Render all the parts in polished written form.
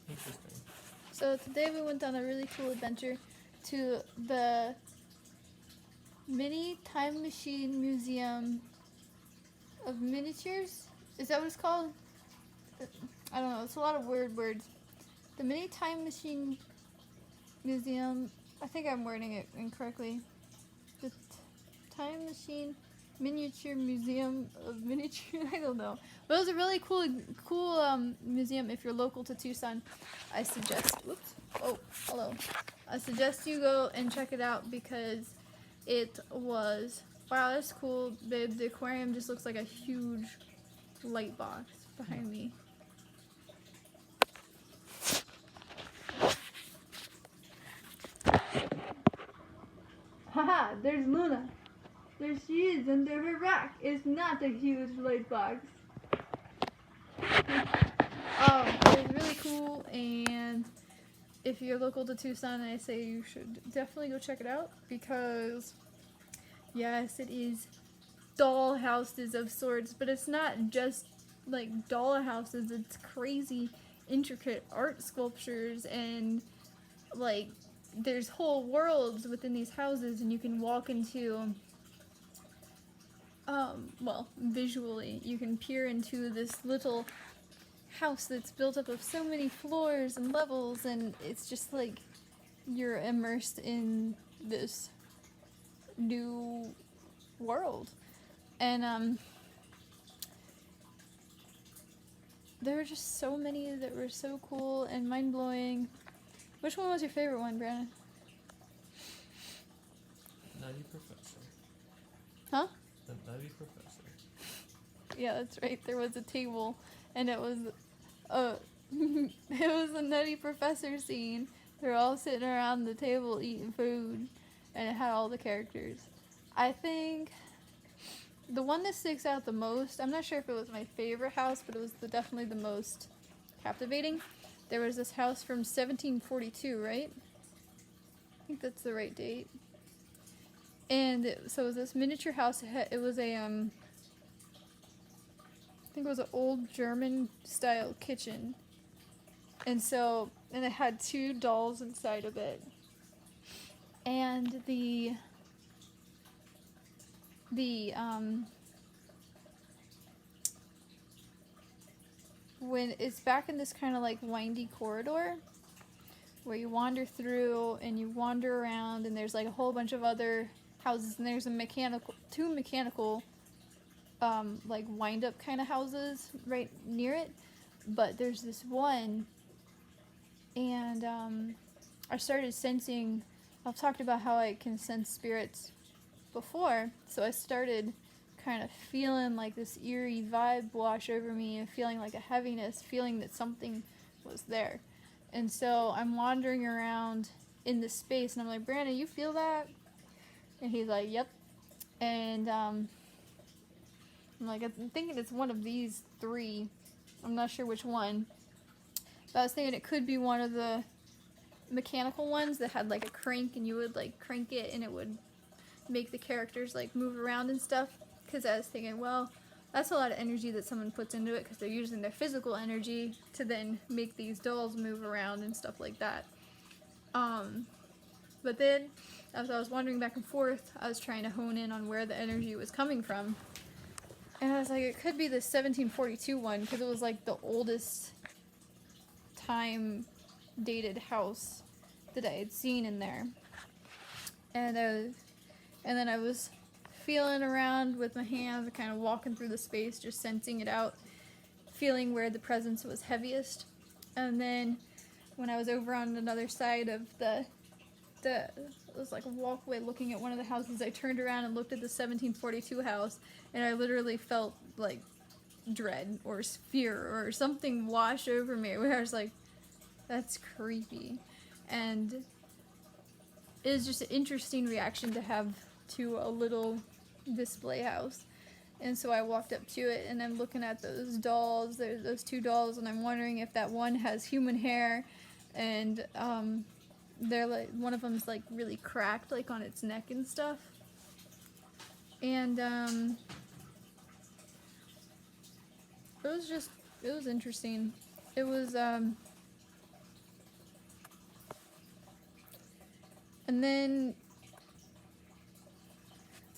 Interesting. So today we went on a really cool adventure to the Mini Time Machine Museum of Miniatures. Is that what it's called? I don't know. It's a lot of weird words. The Mini Time Machine Museum. I think I'm wording it incorrectly. The Time Machine Miniature Museum of Miniature. I don't know. But it was a really cool museum. If you're local to Tucson, I suggest. Whoops. Oh, hello. I suggest you go and check it out because it was, wow, that's cool. The aquarium just looks like a huge light box behind me. Haha, there's Luna. There she is under her rock. It's not a huge light box. It's really cool, and if you're local to Tucson, I say you should definitely go check it out because, yes, it is doll houses of sorts, but it's not just like doll houses. It's crazy, intricate art sculptures, and like there's whole worlds within these houses, and you can walk into. Well, visually, you can peer into this little house that's built up of so many floors and levels, and it's just like you're immersed in this new world. And there were just so many that were so cool and mind-blowing. Which one was your favorite one, Brandon? Nutty Professor. Huh? The Nutty Professor. Yeah, that's right. There was a table, and it was it was a Nutty Professor scene. They're all sitting around the table eating food, and it had all the characters. I think the one that sticks out the most, I'm not sure if it was my favorite house, but it was definitely the most captivating. There was this house from 1742, right? I think that's the right date. And so it was this miniature house. It was a, I think it was an old German style kitchen. And it had 2 dolls inside of it. And when it's back in this kind of like windy corridor where you wander through and you wander around, and there's like a whole bunch of other houses, and there's two mechanical like wind up kind of houses right near it, but there's this one, and I started sensing, I've talked about how I can sense spirits before, so I started kind of feeling like this eerie vibe wash over me and feeling like a heaviness, feeling that something was there. And so I'm wandering around in this space, and I'm like, Brandon, you feel that? And he's like, yep. And I'm like, I'm thinking it's one of these 3. I'm not sure which one. But I was thinking it could be one of the mechanical ones that had like a crank, and you would like crank it and it would make the characters like move around and stuff. Because I was thinking, well, that's a lot of energy that someone puts into it because they're using their physical energy to then make these dolls move around and stuff like that. But then, as I was wandering back and forth, I was trying to hone in on where the energy was coming from. And I was like, it could be the 1742 one because it was like the oldest time dated house that I had seen in there. And then I was feeling around with my hands, kind of walking through the space, just sensing it out, feeling where the presence was heaviest. And then when I was over on another side of it was like a walkway looking at one of the houses, I turned around and looked at the 1742 house, and I literally felt like dread or fear or something wash over me where I was like, that's creepy. And it was just an interesting reaction to have to a little display house. And so I walked up to it, and I'm looking at those dolls. There's those 2 dolls, and I'm wondering if that one has human hair, and they're like, one of them's like really cracked, like on its neck and stuff. And it was interesting. It was And then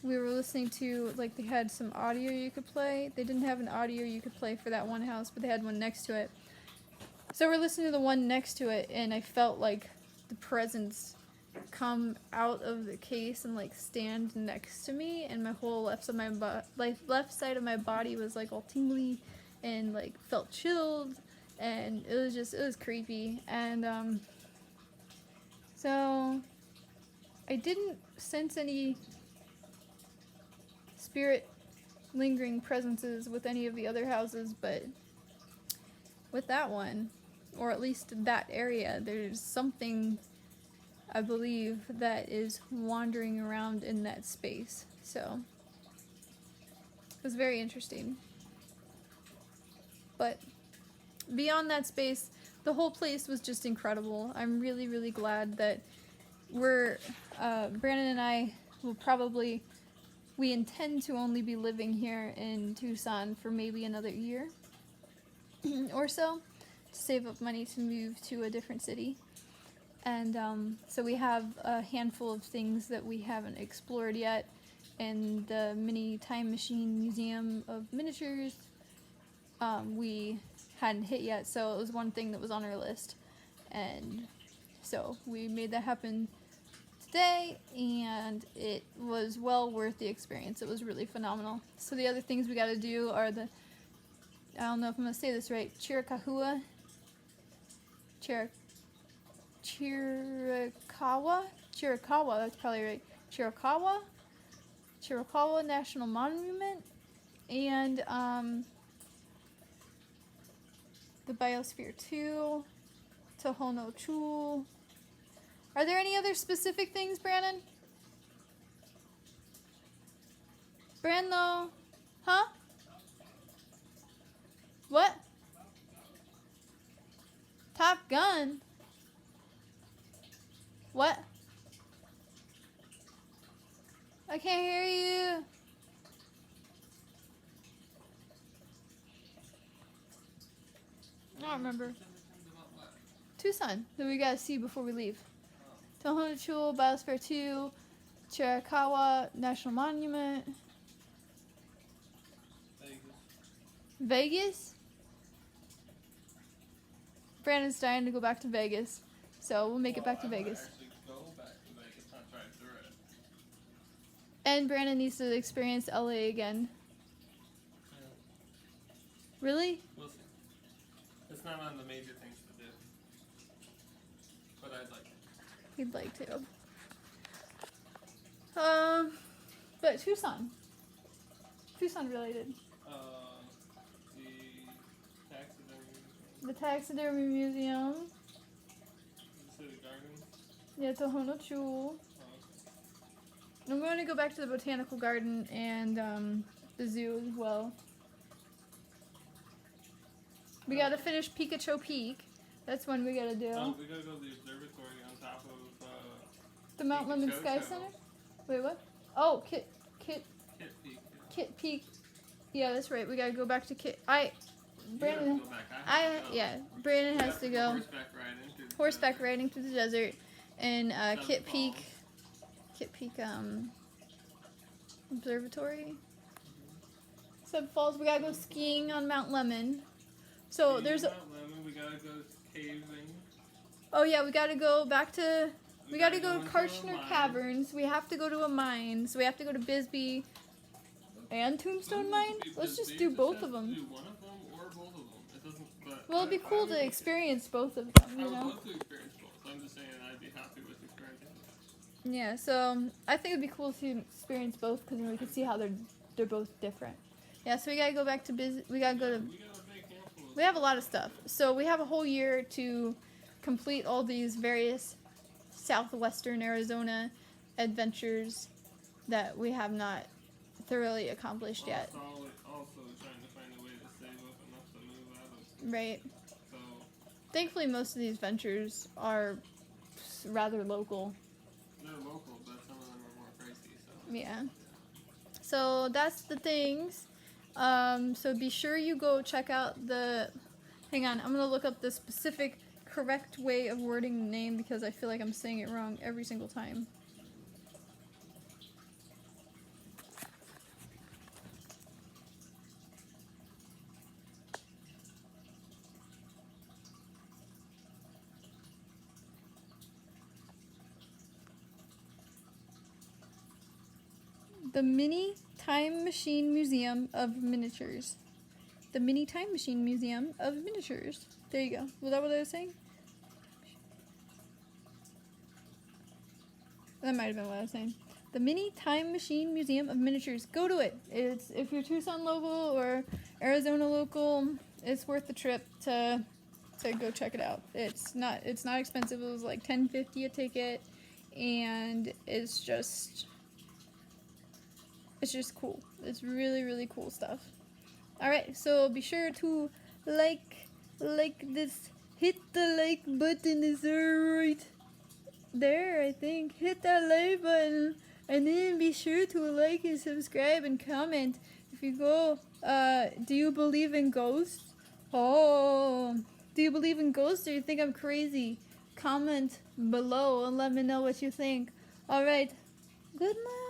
we were listening to, like, they had some audio you could play. They didn't have an audio you could play for that one house, but they had one next to it. So we're listening to the one next to it, and I felt like the presence come out of the case and, like, stand next to me, and my whole left side of my body was, like, all tingly and, like, felt chilled, and it was creepy. And so I didn't sense any spirit lingering presences with any of the other houses, but with that one, or at least that area, there's something, I believe, that is wandering around in that space. So it was very interesting. But beyond that space, the whole place was just incredible. I'm really, really glad that Brandon and I we intend to only be living here in Tucson for maybe another year or so, to save up money to move to a different city. And so we have a handful of things that we haven't explored yet, and the mini time machine museum of miniatures we hadn't hit yet, so it was one thing that was on our list. And so we made that happen today, and it was well worth the experience. It was really phenomenal. So the other things we gotta do are I don't know if I'm gonna say this right, Chiricahua, Chiricahua, that's probably right, Chiricahua National Monument, and the Biosphere 2, Tohono Chul. Are there any other specific things, Brandon? Brando? Huh? What? Top Gun? What? I can't hear you. I don't remember. Tucson, that we gotta see before we leave. Tohono Chul, Biosphere 2, Chiricahua National Monument. Vegas? Brandon's dying to go back to Vegas, so we'll make it back to Vegas. And Brandon needs to experience LA again. Yeah. Really? We'll see. It's not on the major things to do. But I'd like it. He'd like to. But Tucson related. The taxidermy. The taxidermy museum. The city garden. Yeah, Tohono Chul. I'm going to go back to the botanical garden and the zoo as well. We gotta finish Pikachu Peak. That's one we gotta do. Oh, we gotta go to the observatory on top of the Mount Lemon Sky Center? Wait, what? Oh, Kit Peak. Yeah. Kit Peak. Yeah, that's right. We gotta go back to Brandon. Brandon has to go. Horseback riding through the desert. And Kit Peak Observatory. Sub Falls. We gotta go skiing on Mount Lemon. So there's Mount Lemon, we gotta go caving. Oh yeah, we gotta go back to. We gotta go to Karchner Caverns. We have to go to a mine. So we have to go to Bisbee and Tombstone Mine. Let's just do both of them. Do one of them or both of them. It doesn't. But well, it'd be cool to experience both of them. I You would know. love to experience both. I'm just saying I'd be happy with experiencing both. Yeah. So I think it'd be cool to experience both because then we can see how they're both different. Yeah. So we gotta go back to Bisbee. We gotta go to. We have a lot of stuff. So we have a whole year to complete all these various southwestern Arizona adventures that we have not thoroughly accomplished yet. Also trying to find a way to save up enough to move out of. Right. So. Thankfully, most of these ventures are rather local. They're local, but some of them are more pricey. So. Yeah. So that's the things. So be sure you go check out hang on, I'm going to look up the specific correct way of wording the name because I feel like I'm saying it wrong every single time. The Mini Time Machine Museum of Miniatures. The Mini Time Machine Museum of Miniatures. There you go. Was that what I was saying? That might have been what I was saying. The Mini Time Machine Museum of Miniatures. Go to it. It's if you're Tucson local or Arizona local, it's worth the trip to go check it out. It's not expensive. It was like $10.50 a ticket, and it's just cool. It's really, really cool stuff. Alright, so be sure to like this. Hit the like button, is right there, I think. Hit that like button. And then be sure to like and subscribe and comment. If you go, do you believe in ghosts? Oh, do you believe in ghosts or you think I'm crazy? Comment below and let me know what you think. Alright, good night.